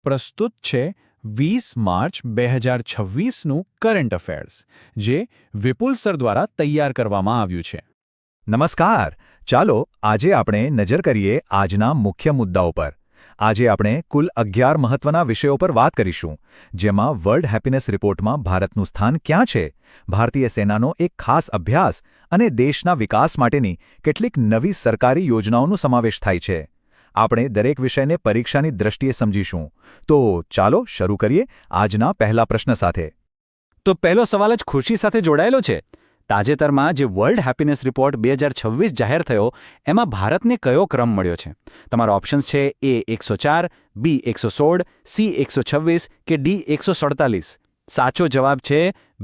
પ્રસ્તુત છે 20 March 2026નું current affairs, જે વિપુલ સર દ્વારા તૈયાર કરવામાં આવ્યું છે. નમસ્કાર. ચાલો આજે આપણે નજર કરીએ આજના મુખ્ય મુદ્દાઓ પર. આજે આપણે કુલ 11 મહત્વના વિષયો પર વાત કરીશું, જેમાં વર્લ્ડ હેપીનેસ રિપોર્ટમાં ભારતનું સ્થાન ક્યાં છે, ભારતીય સેનાનો એક ખાસ અભ્યાસ અને દેશના વિકાસ માટેની કેટલીક નવી સરકારી યોજનાઓનો સમાવેશ થાય છે. આપણે દરેક વિષયને પરીક્ષાની દ્રષ્ટિએ સમજીશું. તો ચાલો શરૂ કરીએ આજના પહેલા પ્રશ્ન સાથે. તો પહેલો સવાલ જ ખુશી સાથે જોડાયેલો છે. તાજેતરમાં જે વર્લ્ડ હેપીનેસ રિપોર્ટ 2026 જાહેર થયો, એમાં ભારતને કયો ક્રમ મળ્યો છે? તમારા ઓપ્શન્સ છે A 104, B 116, C 126 કે D 147. સાચો જવાબ છે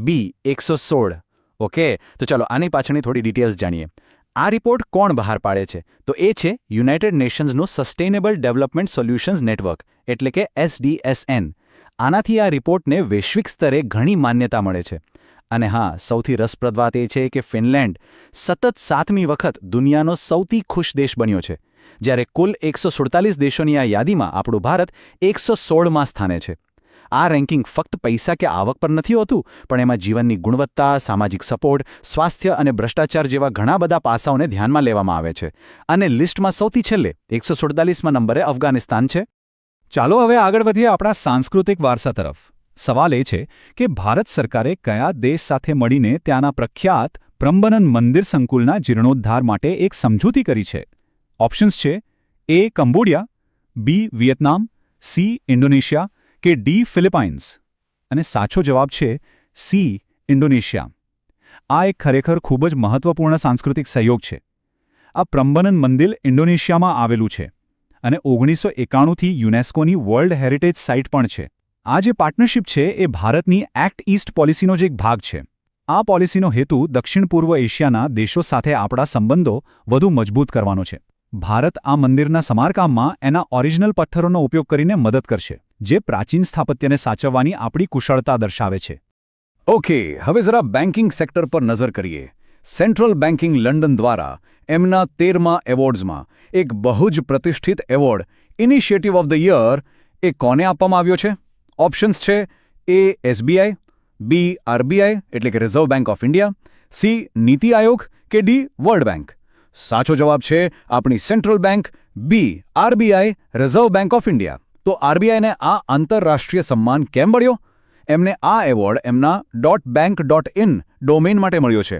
B 116. ઓકે, તો ચાલો આની પાછળની થોડી ડિટેલ્સ જાણીએ. આ રિપોર્ટ કોણ બહાર પાડે છે? તો એ છે યુનાઇટેડ નેશન્સનું સસ્ટેનેબલ ડેવલપમેન્ટ સોલ્યુશન્સ નેટવર્ક, એટલે કે SDSN. આનાથી આ રિપોર્ટને વૈશ્વિક સ્તરે ઘણી માન્યતા મળે છે. અને હા, સૌથી રસપ્રદ વાત એ છે કે ફિનલેન્ડ સતત 7મી વખત દુનિયાનો સૌથી ખુશ દેશ બન્યો છે, જ્યારે કુલ 147 દેશોની આ યાદીમાં આપણું ભારત 116માં સ્થાને છે. આ રેન્કિંગ ફક્ત પૈસા કે આવક પર નથી હોતું, પણ એમાં જીવનની ગુણવત્તા, સામાજિક સપોર્ટ, સ્વાસ્થ્ય અને ભ્રષ્ટાચાર જેવા ઘણા બધા પાસાઓને ધ્યાનમાં લેવામાં આવે છે. અને લિસ્ટમાં સૌથી છેલ્લે 147માં નંબરે અફઘાનિસ્તાન છે. ચાલો હવે આગળ વધીએ આપણા સાંસ્કૃતિક વારસા તરફ. સવાલ એ છે કે ભારત સરકારે કયા દેશ સાથે મળીને ત્યાંના પ્રખ્યાત પ્રમ્બનન મંદિર સંકુલના જીર્ણોદ્ધાર માટે એક સમજૂતી કરી છે? ઓપ્શન્સ છે A Cambodia, B Vietnam, C Indonesia કે D ફિલિપાઇન્સ. અને સાચો જવાબ છે C ઇન્ડોનેશિયા. આ એક ખરેખર ખૂબ જ મહત્વપૂર્ણ સાંસ્કૃતિક સહયોગ છે. આ પ્રમ્બનન મંદિર ઇન્ડોનેશિયામાં આવેલું છે અને 1991થી યુનેસ્કોની વર્લ્ડ હેરિટેજ સાઇટ પણ છે. આ જે પાર્ટનરશિપ છે એ ભારતની એક્ટ ઈસ્ટ પોલિસીનો જ એક ભાગ છે. આ પોલિસીનો હેતુ દક્ષિણ પૂર્વ એશિયાના દેશો સાથે આપણા સંબંધો વધુ મજબૂત કરવાનો છે. ભારત આ મંદિરના સમારકામમાં એના ઓરિજિનલ પથ્થરોનો ઉપયોગ કરીને મદદ કરશે, જે પ્રાચીન સ્થાપત્યને સાચવવાની આપણી કુશળતા દર્શાવે છે. ઓકે, હવે જરા બેન્કિંગ સેક્ટર પર નજર કરીએ. સેન્ટ્રલ બેન્કિંગ લંડન દ્વારા એમના 13મા એવોર્ડ્સમાં એક બહુ જ પ્રતિષ્ઠિત award initiative of the year એ કોને આપવામાં આવ્યો છે? ઓપ્શન્સ છે A SBI, B RBI એટલે કે reserve bank of India, C NITI Aayog કે D વર્લ્ડ બેંક. સાચો જવાબ છે આપણી central bank B RBI reserve bank of India. તો આરબીઆઈને આ આંતરરાષ્ટ્રીય સન્માન કેમ મળ્યો? એમને આ એવોર્ડ એમના .bank.in ડોમેઇન માટે મળ્યો છે.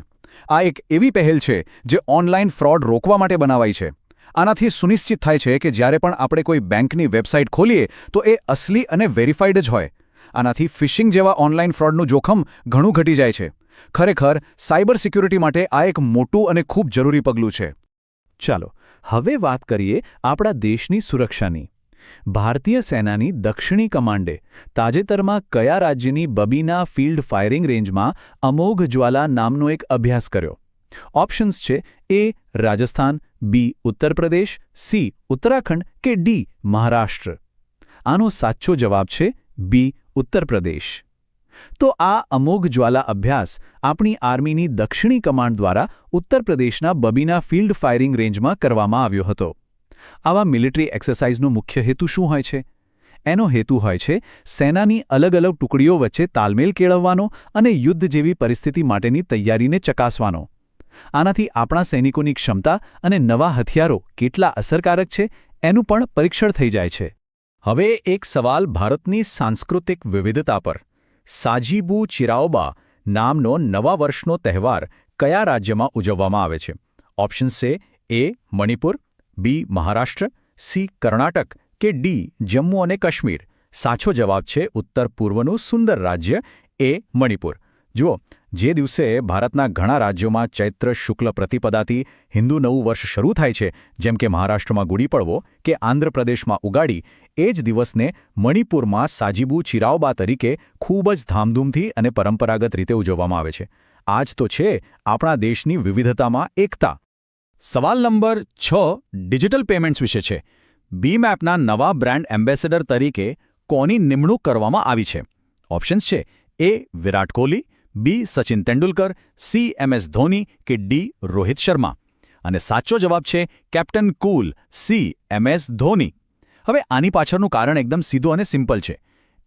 આ એક એવી પહેલ છે જે ઓનલાઈન ફ્રોડ રોકવા માટે બનાવાઈ છે. આનાથી સુનિશ્ચિત થાય છે કે જ્યારે પણ આપણે કોઈ બેંકની વેબસાઇટ ખોલીએ તો એ અસલી અને વેરીફાઈડ જ હોય. આનાથી ફિશિંગ જેવા ઓનલાઈન ફ્રોડનું જોખમ ઘણું ઘટી જાય છે. ખરેખર સાયબર સિક્યુરિટી માટે આ એક મોટું અને ખૂબ જરૂરી પગલું છે. ચાલો હવે વાત કરીએ આપણા દેશની સુરક્ષાની. ભારતીય સેનાની દક્ષિણી કમાન્ડે તાજેતરમાં કયા રાજ્યની બબીના ફિલ્ડ ફાયરિંગ રેન્જમાં અમોઘ જ્વાલા નામનો એક અભ્યાસ કર્યો? ઓપ્શન્સ છે A Rajasthan, B Uttar Pradesh, C Uttarakhand કે D મહારાષ્ટ્ર. આનો સાચો જવાબ છે B ઉત્તર પ્રદેશ. તો આ અમોઘ જ્વાલા અભ્યાસ આપણી આર્મીની દક્ષિણી કમાન્ડ દ્વારા ઉત્તર પ્રદેશના બબીના ફિલ્ડ ફાયરિંગ રેન્જમાં કરવામાં આવ્યો હતો. આવા મિલિટરી એક્સરસાઇઝનો મુખ્ય હેતુ શું હોય છે? એનો હેતુ હોય છે સેનાની અલગ અલગ ટુકડીઓ વચ્ચે તાલમેલ કેળવવાનો અને યુદ્ધ જેવી પરિસ્થિતિ માટેની તૈયારીને ચકાસવાનો. આનાથી આપણા સૈનિકોની ક્ષમતા અને નવા હથિયારો કેટલા અસરકારક છે એનું પણ પરીક્ષણ થઈ જાય છે. હવે એક સવાલ ભારતની સાંસ્કૃતિક વિવિધતા પર. સાજીબુ ચિરાઓબા નામનો નવા વર્ષનો તહેવાર કયા રાજ્યમાં ઉજવવામાં આવે છે? ઓપ્શન્સ છે A Manipur, B Maharashtra, C Karnataka કે D જમ્મુ અને કાશ્મીર. સાચો જવાબ છે ઉત્તર પૂર્વનું સુંદર રાજ્ય A મણિપુર. જુઓ, જે દિવસે ભારતના ઘણા રાજ્યોમાં ચૈત્ર શુક્લ પ્રતિપદાથી હિન્દુ નવું વર્ષ શરૂ થાય છે, જેમ કે મહારાષ્ટ્રમાં ગુડી પડવો કે આંધ્રપ્રદેશમાં ઉગાડી, એ જ દિવસને મણિપુરમાં સાજીબુ ચિરાઓબા તરીકે ખૂબ જ ધામધૂમથી અને પરંપરાગત રીતે ઉજવવામાં આવે છે. આ જ તો છે આપણા દેશની વિવિધતામાં એકતા. સવાલ નંબર 6 ડિજિટલ પેમેન્ટ્સ વિશે છે. બીમ એપના નવા બ્રાન્ડ એમ્બેસેડર તરીકે કોની નિમણૂક કરવામાં આવી છે? ઓપ્શન્સ છે A Virat Kohli, B Sachin Tendulkar, C MS Dhoni કે D રોહિત શર્મા. અને સાચો જવાબ છે કેપ્ટન કૂલ C MS ધોની. હવે આની પાછળનું કારણ એકદમ સીધું અને સિમ્પલ છે.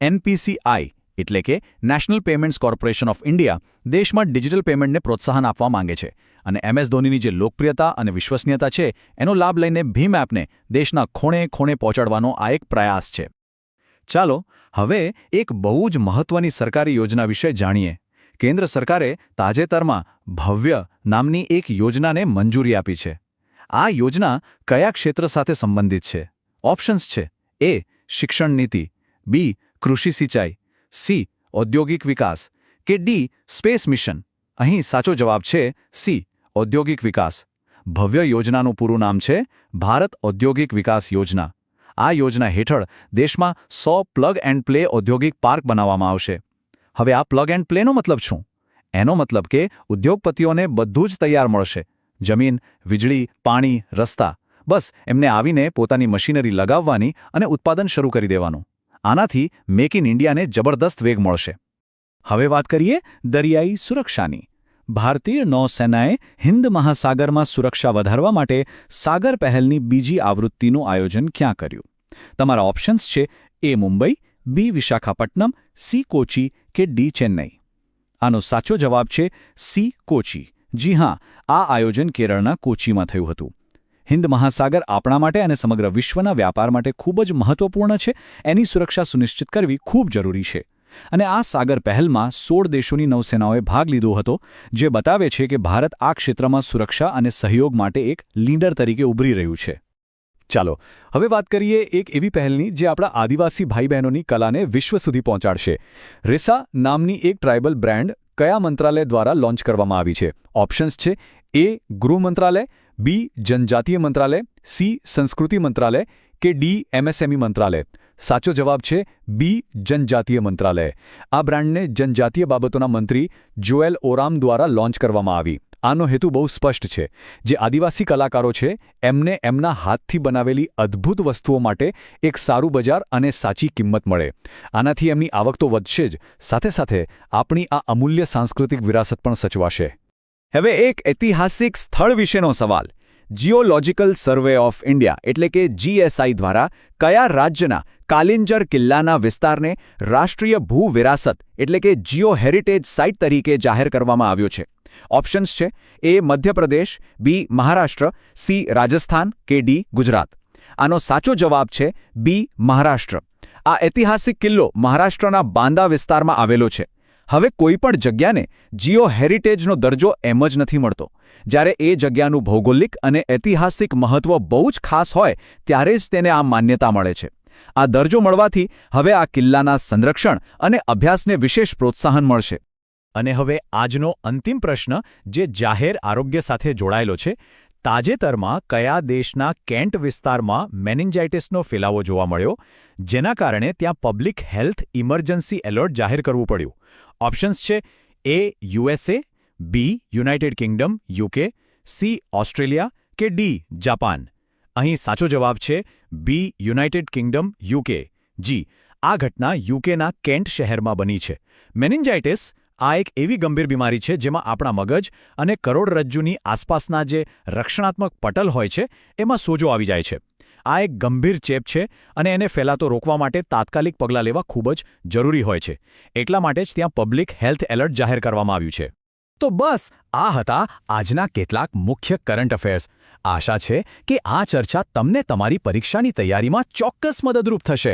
NPCI એટલે કે national payments corporation of India દેશમાં ડિજિટલ પેમેન્ટને પ્રોત્સાહન આપવા માંગે છે અને MS ધોનીની જે લોકપ્રિયતા અને વિશ્વસનીયતા છે એનો લાભ લઈને ભીમ એપને દેશના ખૂણે ખૂણે પહોંચાડવાનો આ એક પ્રયાસ છે. ચાલો હવે એક બહુ જ મહત્વની સરકારી યોજના વિશે જાણીએ. કેન્દ્ર સરકારે તાજેતરમાં ભવ્ય નામની એક યોજનાને મંજૂરી આપી છે. આ યોજના કયા ક્ષેત્ર સાથે સંબંધિત છે? ઓપ્શન્સ છે: A. શિક્ષણ નીતિ, B. કૃષિ સિંચાઈ, C. ઔદ્યોગિક વિકાસ કે D. Space mission. અહીં સાચો જવાબ છે C. ઔદ્યોગિક વિકાસ. ભવ્ય યોજનાનું પૂરું નામ છે ભારત ઔદ્યોગિક વિકાસ યોજના. આ યોજના હેઠળ દેશમાં 100 પ્લગ એન્ડ પ્લે ઔદ્યોગિક પાર્ક બનાવવામાં આવશે. હવે આ પ્લગ એન્ડ પ્લેનો મતલબ શું? એનો મતલબ કે ઉદ્યોગપતિઓને બધું જ તૈયાર મળશે. જમીન, વીજળી, પાણી, રસ્તા. બસ એમને આવીને પોતાની મશીનરી લગાવવાની અને ઉત્પાદન શરૂ કરી દેવાનું. આનાથી મેક ઇન ઇન્ડિયાને જબરદસ્ત વેગ મળશે. હવે વાત કરીએ દરિયાઈ સુરક્ષાની. ભારતીય નૌસેનાએ હિન્દ મહાસાગરમાં સુરક્ષા વધારવા માટે સાગર પહેલની બીજી આવૃત્તિનું આયોજન ક્યાં કર્યું? તમારા ઓપ્શન્સ છે: A. Mumbai, B. Visakhapatnam, C. Kochi કે D. ચેન્નઈ. આનો સાચો જવાબ છે C. કોચી. જી હા, આ આયોજન કેરળના કોચીમાં થયું હતું. હિન્દ મહાસાગર આપણા માટે અને સમગ્ર વિશ્વના વ્યાપાર માટે ખૂબ જ મહત્વપૂર્ણ છે. એની સુરક્ષા સુનિશ્ચિત કરવી ખૂબ જરૂરી છે. અને આ સાગર પહેલમાં 16 દેશોની નૌસેનાઓએ ભાગ લીધો હતો, જે બતાવે છે કે ભારત આ ક્ષેત્રમાં સુરક્ષા અને સહયોગ માટે એક લીડર તરીકે ઉભરી રહ્યું છે. ચાલો હવે વાત કરીએ એક એવી પહેલની જે આપણા આદિવાસી ભાઈ બહેનોની કલાને વિશ્વ સુધી પહોંચાડશે. રેસા નામની એક ટ્રાઇબલ બ્રાન્ડ કયા મંત્રાલય દ્વારા લોન્ચ કરવામાં આવી છે? ઓપ્શન્સ છે: A. ગૃહ મંત્રાલય, B. જનજાતીય મંત્રાલય, C. સંસ્કૃતિ મંત્રાલય કે D. MSME મંત્રાલય. સાચો જવાબ છે B. જનજાતીય મંત્રાલય. આ બ્રાન્ડને જનજાતીય બાબતોના મંત્રી જોએલ ઓરામ દ્વારા લોન્ચ કરવામાં આવી. આનો હેતુ બહુ સ્પષ્ટ છે. જે આદિવાસી કલાકારો છે એમને એમના હાથથી બનાવેલી અદ્ભુત વસ્તુઓ માટે એક સારું બજાર અને સાચી કિંમત મળે. આનાથી એમની આવક તો વધશે જ, સાથે સાથે આપણી આ અમૂલ્ય સાંસ્કૃતિક વિરાસત પણ સચવાશે. હવે એક ઐતિહાસિક સ્થળ વિશેનો સવાલ. જિયોલોજિકલ સર્વે ઓફ ઇન્ડિયા એટલે કે GSI દ્વારા કયા રાજ્યના કાલિંજર કિલ્લાના વિસ્તારને રાષ્ટ્રીય ભૂ વિરાસત એટલે કે જીઓ હેરિટેજ સાઇટ તરીકે જાહેર કરવામાં આવ્યો છે? ઓપ્શન્સ છે: A. Madhya Pradesh, B. Maharashtra, C. Rajasthan કે D. ગુજરાત. આનો સાચો જવાબ છે B. મહારાષ્ટ્ર. આ ઐતિહાસિક કિલ્લો મહારાષ્ટ્રના બાંદા વિસ્તારમાં આવેલો છે. હવે કોઈપણ જગ્યાને જીઓ હેરિટેજનો દરજ્જો એમ જ નથી મળતો. જ્યારે એ જગ્યાનું ભૌગોલિક અને ઐતિહાસિક મહત્વ બહુ જ ખાસ હોય ત્યારે જ તેને આ માન્યતા મળે છે. આ દરજ્જો મળવાથી હવે આ કિલ્લાના સંરક્ષણ અને અભ્યાસને વિશેષ પ્રોત્સાહન મળશે. અને હવે આજનો અંતિમ પ્રશ્ન જે જાહેર આરોગ્ય સાથે જોડાયેલો છે. તાજેતરમાં કયા દેશના કેન્ટ વિસ્તારમાં મેનિન્જાઇટિસનો ફેલાવો જોવા મળ્યો, જેના કારણે ત્યાં પબ્લિક હેલ્થ ઇમરજન્સી એલર્ટ જાહેર કરવું પડ્યું? ઓપ્શન્સ છે: A. USA, B. United Kingdom UK, C. Australia કે D. જાપાન. અહીં સાચો જવાબ છે B. United Kingdom UK. જી, આ ઘટના યુકેના કેન્ટ શહેરમાં બની છે. મેનિન્જાઇટિસ આ એક એવી ગંભીર બીમારી છે જેમાં આપણા મગજ અને કરોડરજ્જુની આસપાસના જે રક્ષણાત્મક પટલ હોય છે એમાં સોજો આવી જાય છે. આ એક ગંભીર ચેપ છે અને એને ફેલાતો રોકવા માટે તાત્કાલિક પગલાં લેવા ખૂબ જ જરૂરી હોય છે. એટલા માટે જ ત્યાં પબ્લિક હેલ્થ એલર્ટ જાહેર કરવામાં આવ્યું છે. તો બસ આ હતા આજના કેટલાક મુખ્ય કરંટ અફેર્સ. આશા છે કે આ ચર્ચા તમને તમારી પરીક્ષાની તૈયારીમાં ચોક્કસ મદદરૂપ થશે.